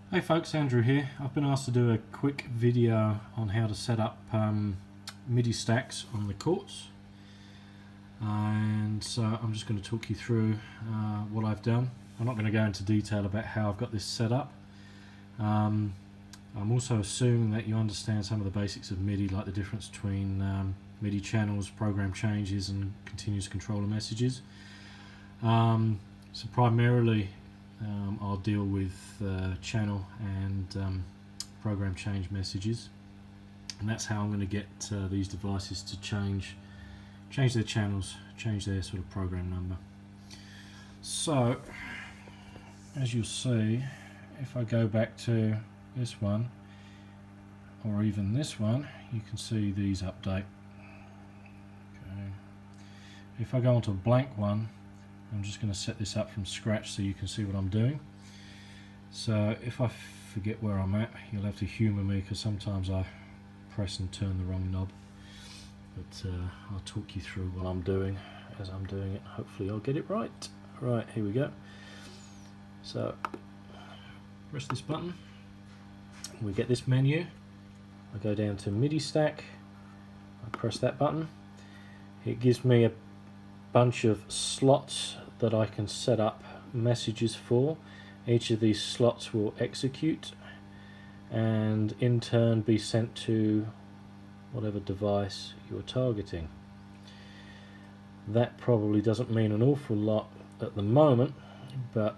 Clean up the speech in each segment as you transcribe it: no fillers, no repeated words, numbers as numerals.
Hey folks, Andrew here. I've been asked to do a quick video on how to set up MIDI stacks on the Quartz, and so I'm just going to talk you through what I've done. I'm not going to go into detail about how I've got this set up. I'm also assuming that you understand some of the basics of MIDI, like the difference between MIDI channels, program changes and continuous controller messages. So primarily I'll deal with channel and program change messages, and that's how I'm going to get these devices to change their channels, change their sort of program number. So as you'll see, if I go back to this one or even this one, you can see these update. Okay. If I go onto a blank one, I'm just going to set this up from scratch so you can see what I'm doing. So if I forget where I'm at, you'll have to humour me because sometimes I press and turn the wrong knob. But I'll talk you through what I'm doing as I'm doing it. Hopefully I'll get it right. Right, here we go. So press this button, we get this menu. I go down to MIDI stack, I press that button. It gives me a bunch of slots that I can set up messages for. Each of these slots will execute and in turn be sent to whatever device you're targeting. That probably doesn't mean an awful lot at the moment, but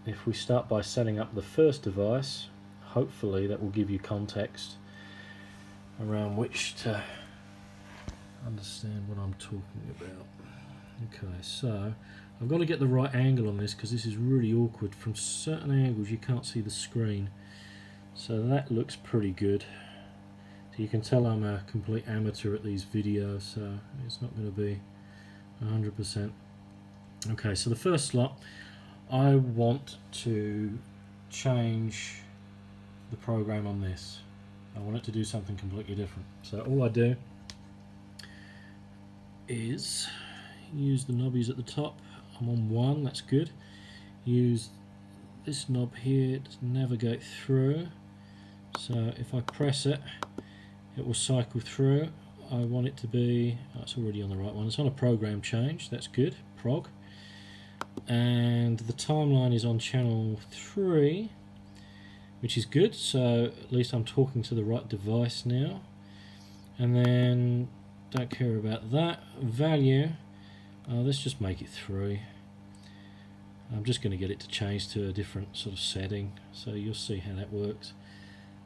if we start by setting up the first device, hopefully that will give you context around which to understand what I'm talking about. Okay, so I've got to get the right angle on this because this is really awkward. From certain angles you can't see the screen, so that looks pretty good. So you can tell I'm a complete amateur at these videos, so it's not going to be 100%. Okay, so the first slot, I want to change the program on this. I want it to do something completely different. So all I do is use the knobbies at the top. I'm on 1, that's good. Use this knob here to navigate through. So if I press it, it will cycle through. I want it to be, oh, it's already on the right one. It's on a program change, that's good, prog. And the timeline is on channel 3, which is good, so at least I'm talking to the right device now. And then, don't care about that. Value, let's just make it 3. I'm just going to get it to change to a different sort of setting, so you'll see how that works.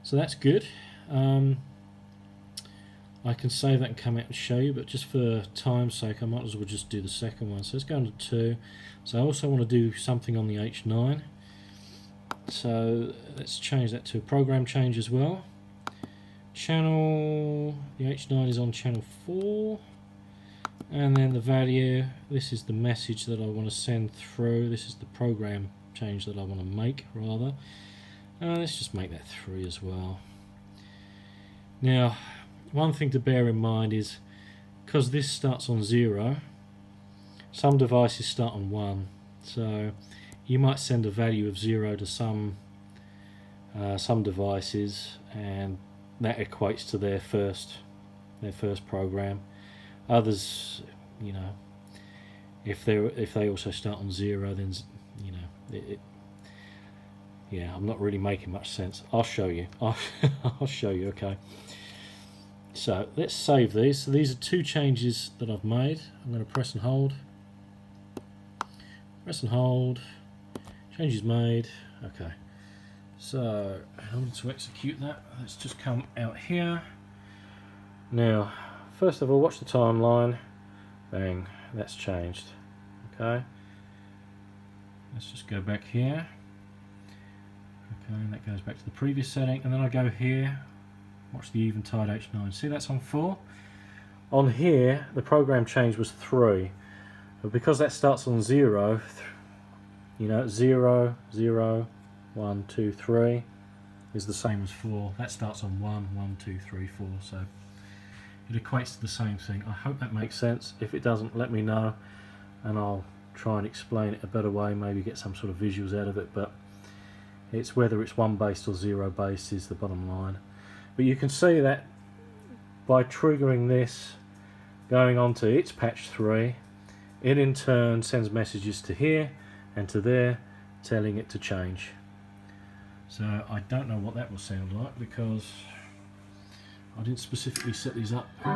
So that's good. I can save that and come out and show you, but just for time's sake I might as well just do the second one. So let's go into 2. So I also want to do something on the H9, so let's change that to a program change as well. Channel, the H9 is on channel 4, and then the value, this is the message that I want to send through. This is the program change that I want to make, rather. Let's just make that 3 as well. Now, one thing to bear in mind is, because this starts on 0, some devices start on 1, so you might send a value of 0 to some devices, and that equates to their first program. Others, you know, if they also start on 0, then you know yeah, I'm not really making much sense. I'll show you. I'll show you. Okay. So let's save these. So these are 2 changes that I've made. I'm going to press and hold. Press and hold. Changes made. Okay. So in order to execute that, let's just come out here. Now, first of all, watch the timeline. Bang, that's changed. Okay. Let's just go back here. Okay, and that goes back to the previous setting, and then I go here. Watch the Eventide H9. See, that's on 4. On here, the program change was 3. But because that starts on 0, you know, 0, 0, 1, 2, 3 is the same as 4. That starts on 1, 1, 2, 3, 4. So it equates to the same thing. I hope that makes sense. If it doesn't, let me know, and I'll try and explain it a better way, maybe get some sort of visuals out of it. But It's whether it's 1 based or 0 based is the bottom line. But you can see that by triggering this, going on to its patch 3, it in turn sends messages to here and to there, telling it to change. So I don't know what that will sound like because I didn't specifically set these up. So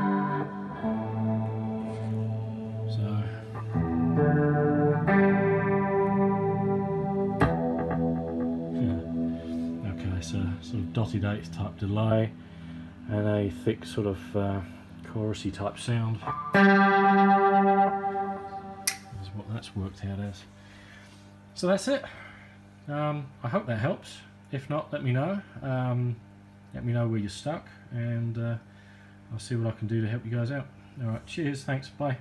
okay, so sort of dotted 8th type delay and a thick sort of chorusy type sound. Is what that's worked out as. So that's it. I hope that helps. If not, let me know. Let me know where you're stuck, and I'll see what I can do to help you guys out. Alright, cheers, thanks, bye.